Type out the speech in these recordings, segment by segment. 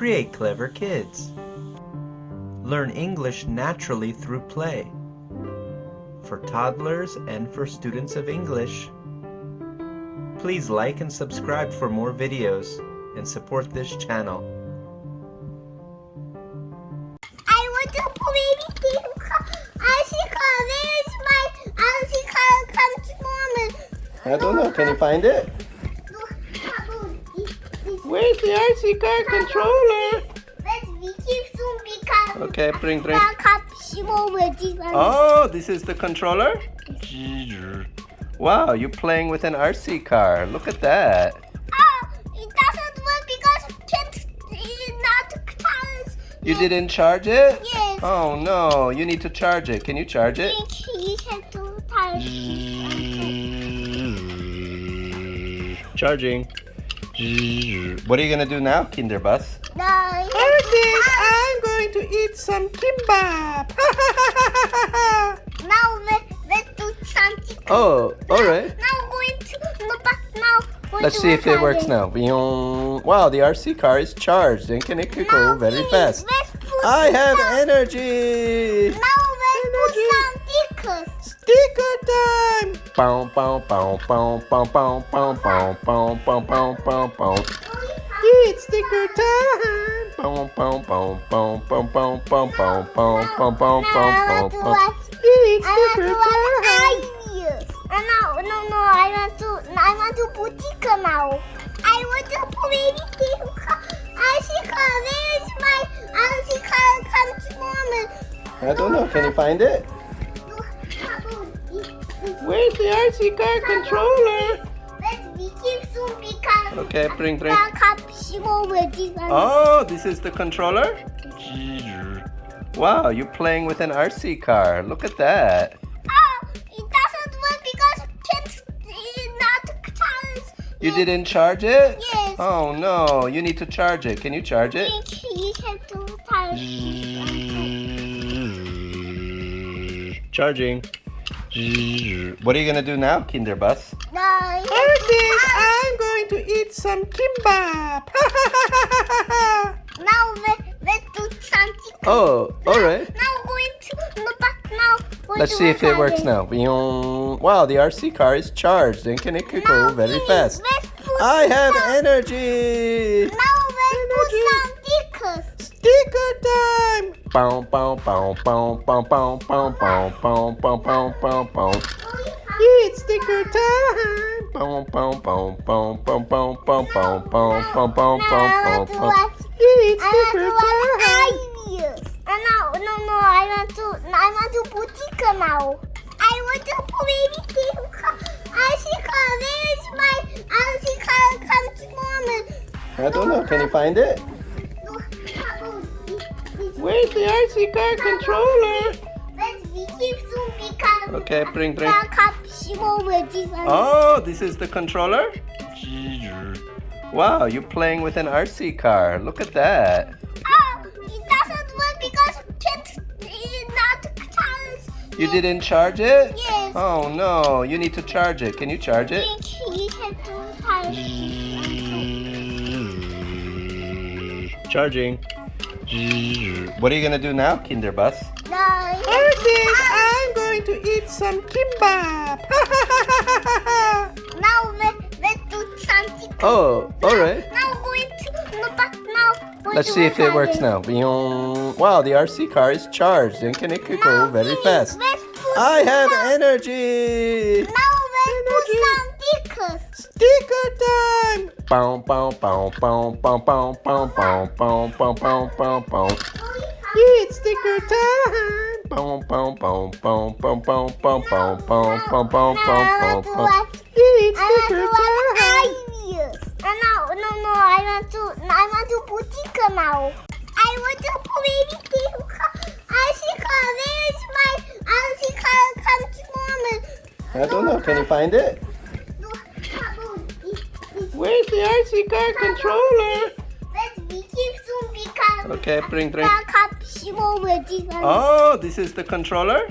Create clever kids. Learn English naturally through play. For toddlers and for students of English. Please like and subscribe for more videos and support this channel. I want to play with you. Icicle, where's my icicle? Come to mom. I don't know. Can you find it? Where's the RC car controller? Okay, bring. Oh, this is the controller? Wow, you're playing with an RC car. Look at that. Oh, it doesn't work because it's not charged. You didn't charge it? Yes. Oh no, you need to charge it. Can you charge it? You have to charge Charging. What are you gonna do now, Kinderbus? I'm going to eat some kimbap. Now let's do something. Oh, all right. Now going to Let's see if it works now. Wow, the RC car is charged and can it could go very fast. I have energy. Now let's put some stickers. Sticker time. Bow, bow, bow, bow, bow, bow, bow, bow, bow, bow, bow, bow, bow. It's sticker time. Bow, bow, bow, bow, bow, bow, bow, bow, bow, bow, bow, bow, bow. It's sticker time. I want to put sticker now. I want to play with you. Icicle, where's my icicle? Come to mom. I don't know. Can you find it? Where's the RC car controller? Okay, bring. Oh, this is the controller? Wow, you're playing with an RC car. Look at that. Oh, it doesn't work because it's not charged. You didn't charge it? Yes. Oh no, you need to charge it. Can you charge it? You have to charge Charging. What are you gonna do now, Kinderbus? I'm going to eat some kimbap. Now let's do something. Oh, all right. Now going to Let's see if it works now. Wow, the RC car is charged and can it could go very fast. I have energy. Now let's put some stickers. Sticker time. Bow, bow, bow, bow, bow, bow, bow, bow, bow, bow, bow, bow, bow. It's sticker time. Bow, bow, bow, bow, bow, bow, bow, bow, bow, bow, bow, bow, bow. It's sticker time. I want to put sticker now. I want to play with you. Icicle, where's my icicle? Come to mom. I don't know. Can you find it? Where's the RC car controller? Okay, bring. Oh, this is the controller? Wow, you're playing with an RC car. Look at that. Oh, it doesn't work because it's not charged. You didn't charge it? Yes. Oh no, you need to charge it. Can you charge it? You have to charge Charging. What are you gonna do now, Kinderbus? I'm going to eat some kimbap. Now let's do something. Oh, all right. Now going to Let's see if it works now. Wow, the RC car is charged and can it could go very fast. I have energy. Now let's put some stickers. Sticker time. Bow, bow, bow, bow, bow, bow, bow, bow, bow, bow, bow, bow, bow. It's sticker time. Bow, bow, bow, bow, bow, bow, bow, bow, bow, bow, bow, bow, bow. It's sticker time. I want to put sticker now. I want to play with you. Icicle, where's my icicle? Come to mom. I don't know. Can you find it? Where's the RC car controller? Okay, bring. Oh, this is the controller?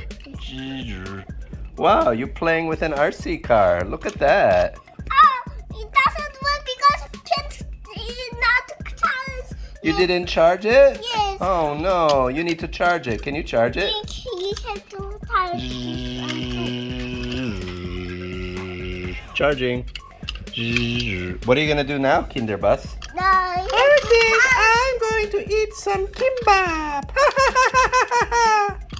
Wow, you're playing with an RC car. Look at that. Oh, it doesn't work because it's not charged. You didn't charge it? Yes. Oh no, you need to charge it. Can you charge it? You have to touch Charging. What are you gonna do now, Kinderbus? No, I think I'm going to eat some kimbap.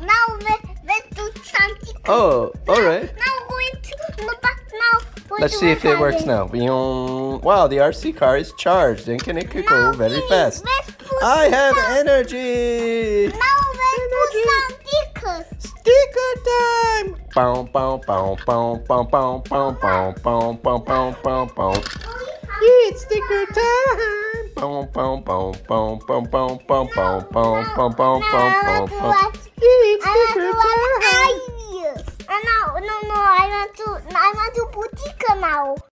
now let's do something. Oh, all right. Now going to no, but now Let's see if it works now. Wow, the RC car is charged and can it could go very fast. I have energy. Now let's put some stickers. Sticker time. Bow, bow, bow, bow, bow, bow, bow, bow, bow, bow, bow, bow, bow. It's sticker time. Bow, bow, bow, bow, bow, bow, bow, bow, bow, bow, bow, bow, bow. It's sticker time. No, I want to boutique now.